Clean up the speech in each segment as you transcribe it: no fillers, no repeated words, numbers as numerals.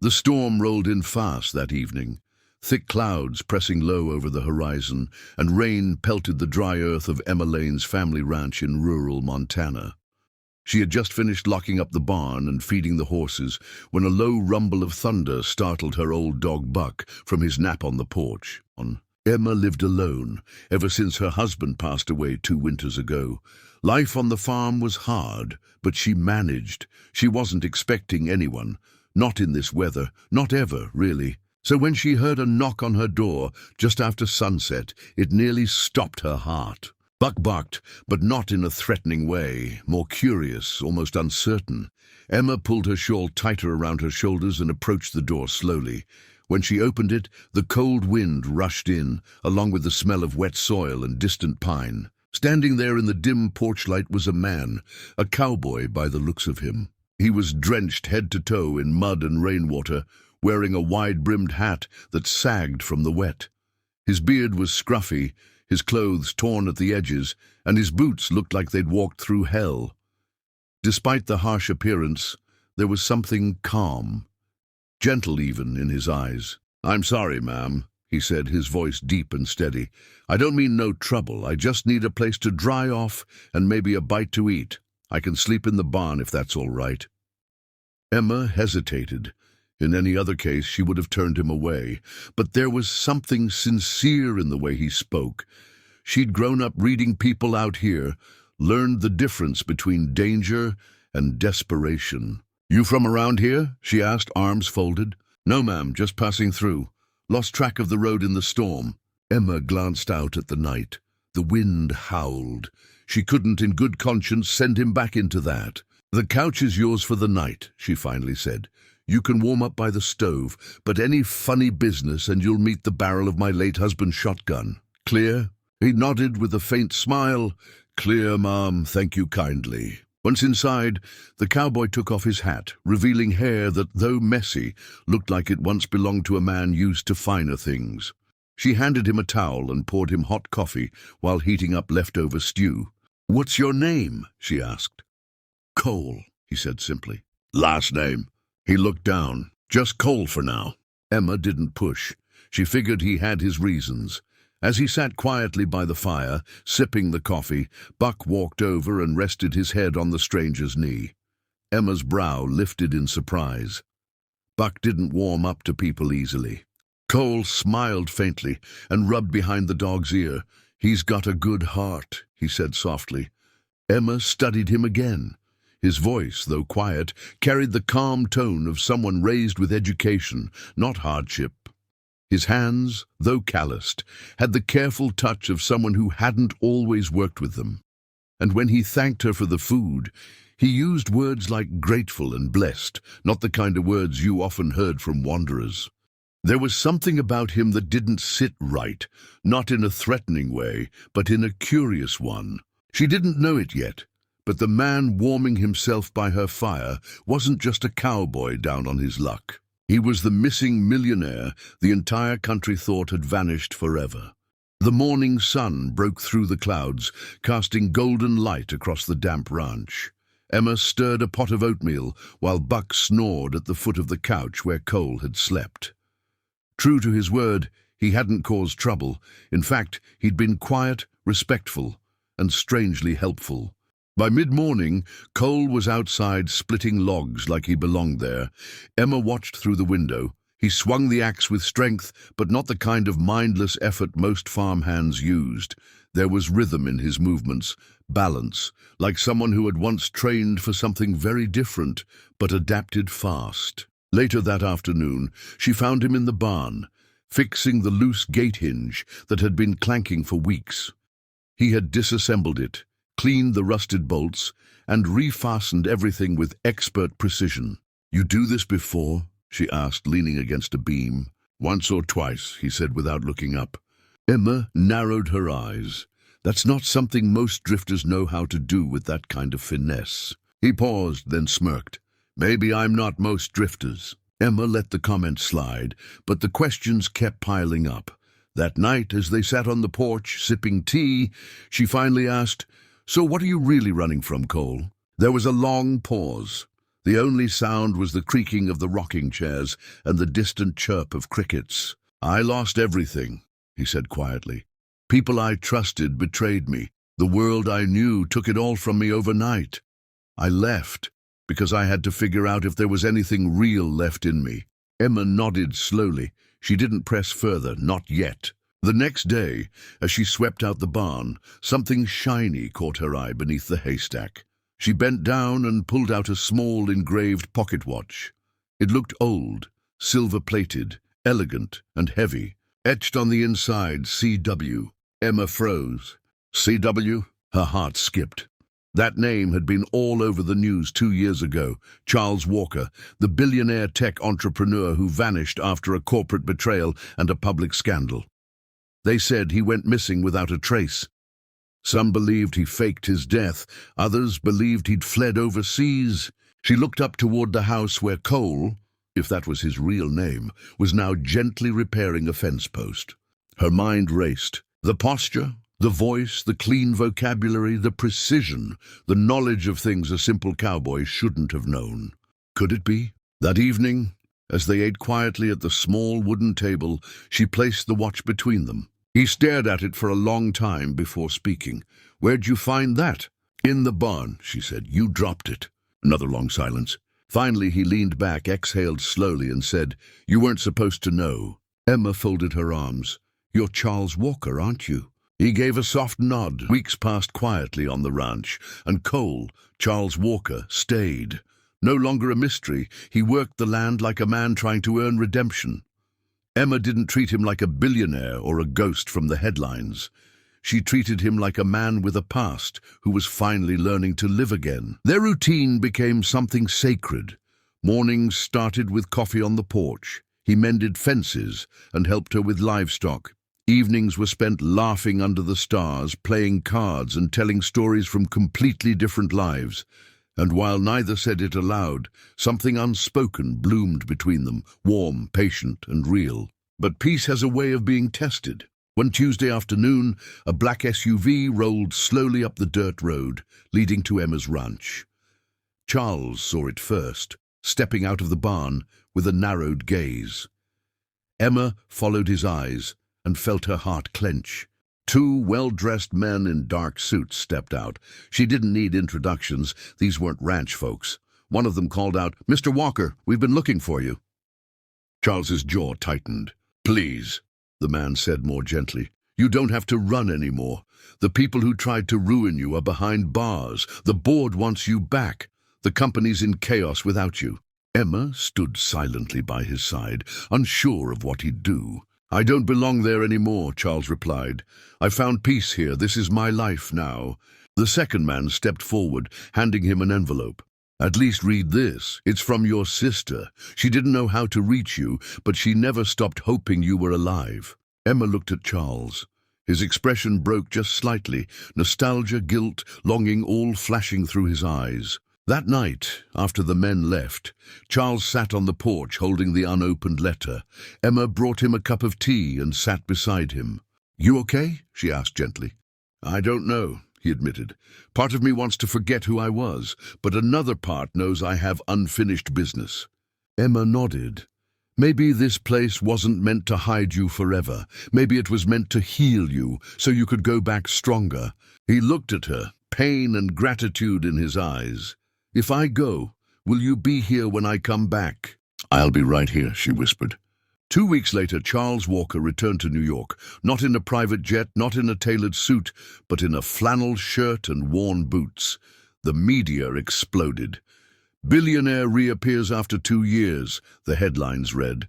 The storm rolled in fast that evening, thick clouds pressing low over the horizon, and rain pelted the dry earth of Emma Lane's family ranch in rural Montana. She had just finished locking up the barn and feeding the horses when a low rumble of thunder startled her old dog Buck from his nap on the porch. Emma lived alone ever since her husband passed away 2 winters ago. Life on the farm was hard, but she managed. She wasn't expecting anyone, not in this weather, not ever, really. So when she heard a knock on her door just after sunset, it nearly stopped her heart. Buck barked, but not in a threatening way, more curious, almost uncertain. Emma pulled her shawl tighter around her shoulders and approached the door slowly. When she opened it, the cold wind rushed in, along with the smell of wet soil and distant pine. Standing there in the dim porch light was a man, a cowboy by the looks of him. He was drenched head to toe in mud and rainwater, wearing a wide-brimmed hat that sagged from the wet. His beard was scruffy, his clothes torn at the edges, and his boots looked like they'd walked through hell. Despite the harsh appearance, there was something calm, gentle even, in his eyes. "I'm sorry, ma'am," he said, his voice deep and steady. "I don't mean no trouble. I just need a place to dry off and maybe a bite to eat. I can sleep in the barn if that's all right." Emma hesitated. In any other case, she would have turned him away. But there was something sincere in the way he spoke. She'd grown up reading people out here, learned the difference between danger and desperation. "You from around here?" she asked, arms folded. "No, ma'am, just passing through. Lost track of the road in the storm." Emma glanced out at the night. The wind howled. She couldn't in good conscience send him back into that. "The couch is yours for the night," she finally said. "You can warm up by the stove, but any funny business and you'll meet the barrel of my late husband's shotgun. Clear?" He nodded with a faint smile. "Clear, ma'am, thank you kindly." Once inside, the cowboy took off his hat, revealing hair that, though messy, looked like it once belonged to a man used to finer things. She handed him a towel and poured him hot coffee while heating up leftover stew. "What's your name?" she asked. "Cole," he said simply. "Last name?" He looked down. "Just Cole for now." Emma didn't push. She figured he had his reasons. As he sat quietly by the fire, sipping the coffee, Buck walked over and rested his head on the stranger's knee. Emma's brow lifted in surprise. Buck didn't warm up to people easily. Cole smiled faintly and rubbed behind the dog's ear. "He's got a good heart," he said softly. Emma studied him again. His voice, though quiet, carried the calm tone of someone raised with education, not hardship. His hands, though calloused, had the careful touch of someone who hadn't always worked with them. And when he thanked her for the food, he used words like grateful and blessed, not the kind of words you often heard from wanderers. There was something about him that didn't sit right, not in a threatening way, but in a curious one. She didn't know it yet, but the man warming himself by her fire wasn't just a cowboy down on his luck. He was the missing millionaire the entire country thought had vanished forever. The morning sun broke through the clouds, casting golden light across the damp ranch. Emma stirred a pot of oatmeal while Buck snored at the foot of the couch where Cole had slept. True to his word, he hadn't caused trouble. In fact, he'd been quiet, respectful, and strangely helpful. By mid-morning, Cole was outside splitting logs like he belonged there. Emma watched through the window. He swung the axe with strength, but not the kind of mindless effort most farmhands used. There was rhythm in his movements, balance, like someone who had once trained for something very different, but adapted fast. Later that afternoon, she found him in the barn, fixing the loose gate hinge that had been clanking for weeks. He had disassembled it, cleaned the rusted bolts, and refastened everything with expert precision. "You do this before?" she asked, leaning against a beam. "Once or twice," he said without looking up. Emma narrowed her eyes. "That's not something most drifters know how to do with that kind of finesse." He paused, then smirked. "Maybe I'm not most drifters." Emma let the comment slide, but the questions kept piling up. That night, as they sat on the porch, sipping tea, she finally asked, "So what are you really running from, Cole?" There was a long pause. The only sound was the creaking of the rocking chairs and the distant chirp of crickets. "I lost everything," he said quietly. "People I trusted betrayed me. The world I knew took it all from me overnight. I left because I had to figure out if there was anything real left in me." Emma nodded slowly. She didn't press further, not yet. The next day, as she swept out the barn, something shiny caught her eye beneath the haystack. She bent down and pulled out a small engraved pocket watch. It looked old, silver-plated, elegant and heavy. Etched on the inside, C.W. Emma froze. C.W.? Her heart skipped. That name had been all over the news 2 years ago. Charles Walker, the billionaire tech entrepreneur who vanished after a corporate betrayal and a public scandal. They said he went missing without a trace. Some believed he faked his death. Others believed he'd fled overseas. She looked up toward the house where Cole, if that was his real name, was now gently repairing a fence post. Her mind raced. The posture, the voice, the clean vocabulary, the precision, the knowledge of things a simple cowboy shouldn't have known. Could it be? That evening, as they ate quietly at the small wooden table, she placed the watch between them. He stared at it for a long time before speaking. "Where'd you find that?" "In the barn," she said. "You dropped it." Another long silence. Finally, he leaned back, exhaled slowly, and said, "You weren't supposed to know." Emma folded her arms. "You're Charles Walker, aren't you?" He gave a soft nod. Weeks passed quietly on the ranch, and Cole, Charles Walker, stayed. No longer a mystery, he worked the land like a man trying to earn redemption. Emma didn't treat him like a billionaire or a ghost from the headlines. She treated him like a man with a past who was finally learning to live again. Their routine became something sacred. Mornings started with coffee on the porch. He mended fences and helped her with livestock. Evenings were spent laughing under the stars, playing cards and telling stories from completely different lives. And while neither said it aloud, something unspoken bloomed between them, warm, patient, and real. But peace has a way of being tested. One Tuesday afternoon, a black SUV rolled slowly up the dirt road, leading to Emma's ranch. Charles saw it first, stepping out of the barn with a narrowed gaze. Emma followed his eyes and felt her heart clench. 2 well-dressed men in dark suits stepped out. She didn't need introductions. These weren't ranch folks. One of them called out, "Mr. Walker, we've been looking for you." Charles's jaw tightened. "Please," the man said more gently. "You don't have to run anymore. The people who tried to ruin you are behind bars. The board wants you back. The company's in chaos without you." Emma stood silently by his side, unsure of what he'd do. "I don't belong there anymore," Charles replied. "I found peace here. This is my life now." The second man stepped forward, handing him an envelope. "At least read this. It's from your sister. She didn't know how to reach you, but she never stopped hoping you were alive." Emma looked at Charles. His expression broke just slightly, nostalgia, guilt, longing all flashing through his eyes. That night, after the men left, Charles sat on the porch holding the unopened letter. Emma brought him a cup of tea and sat beside him. "You okay?" she asked gently. "I don't know," he admitted. "Part of me wants to forget who I was, but another part knows I have unfinished business." Emma nodded. "Maybe this place wasn't meant to hide you forever. Maybe it was meant to heal you, so you could go back stronger." He looked at her, pain and gratitude in his eyes. "If I go, will you be here when I come back?" "I'll be right here," she whispered. 2 weeks later, Charles Walker returned to New York, not in a private jet, not in a tailored suit, but in a flannel shirt and worn boots. The media exploded. "Billionaire reappears after 2 years," the headlines read.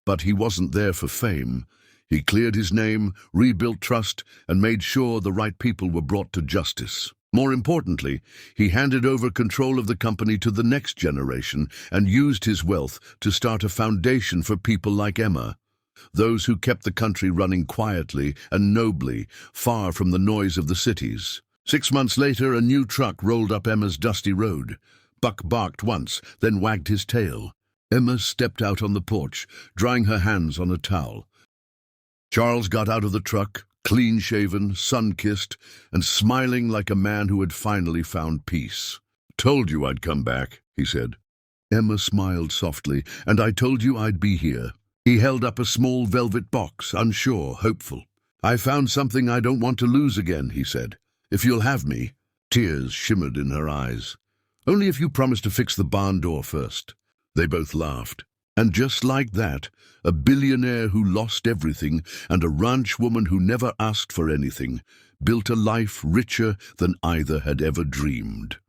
But he wasn't there for fame. He cleared his name, rebuilt trust, and made sure the right people were brought to justice. More importantly, he handed over control of the company to the next generation and used his wealth to start a foundation for people like Emma, those who kept the country running quietly and nobly, far from the noise of the cities. 6 months later, a new truck rolled up Emma's dusty road. Buck barked once, then wagged his tail. Emma stepped out on the porch, drying her hands on a towel. Charles got out of the truck, clean-shaven, sun-kissed, and smiling like a man who had finally found peace. "Told you I'd come back," he said. Emma smiled softly. "And I told you I'd be here." He held up a small velvet box, unsure, hopeful. "I found something I don't want to lose again," he said. "If you'll have me." Tears shimmered in her eyes. "Only if you promise to fix the barn door first." They both laughed. And just like that, a billionaire who lost everything and a ranch woman who never asked for anything built a life richer than either had ever dreamed.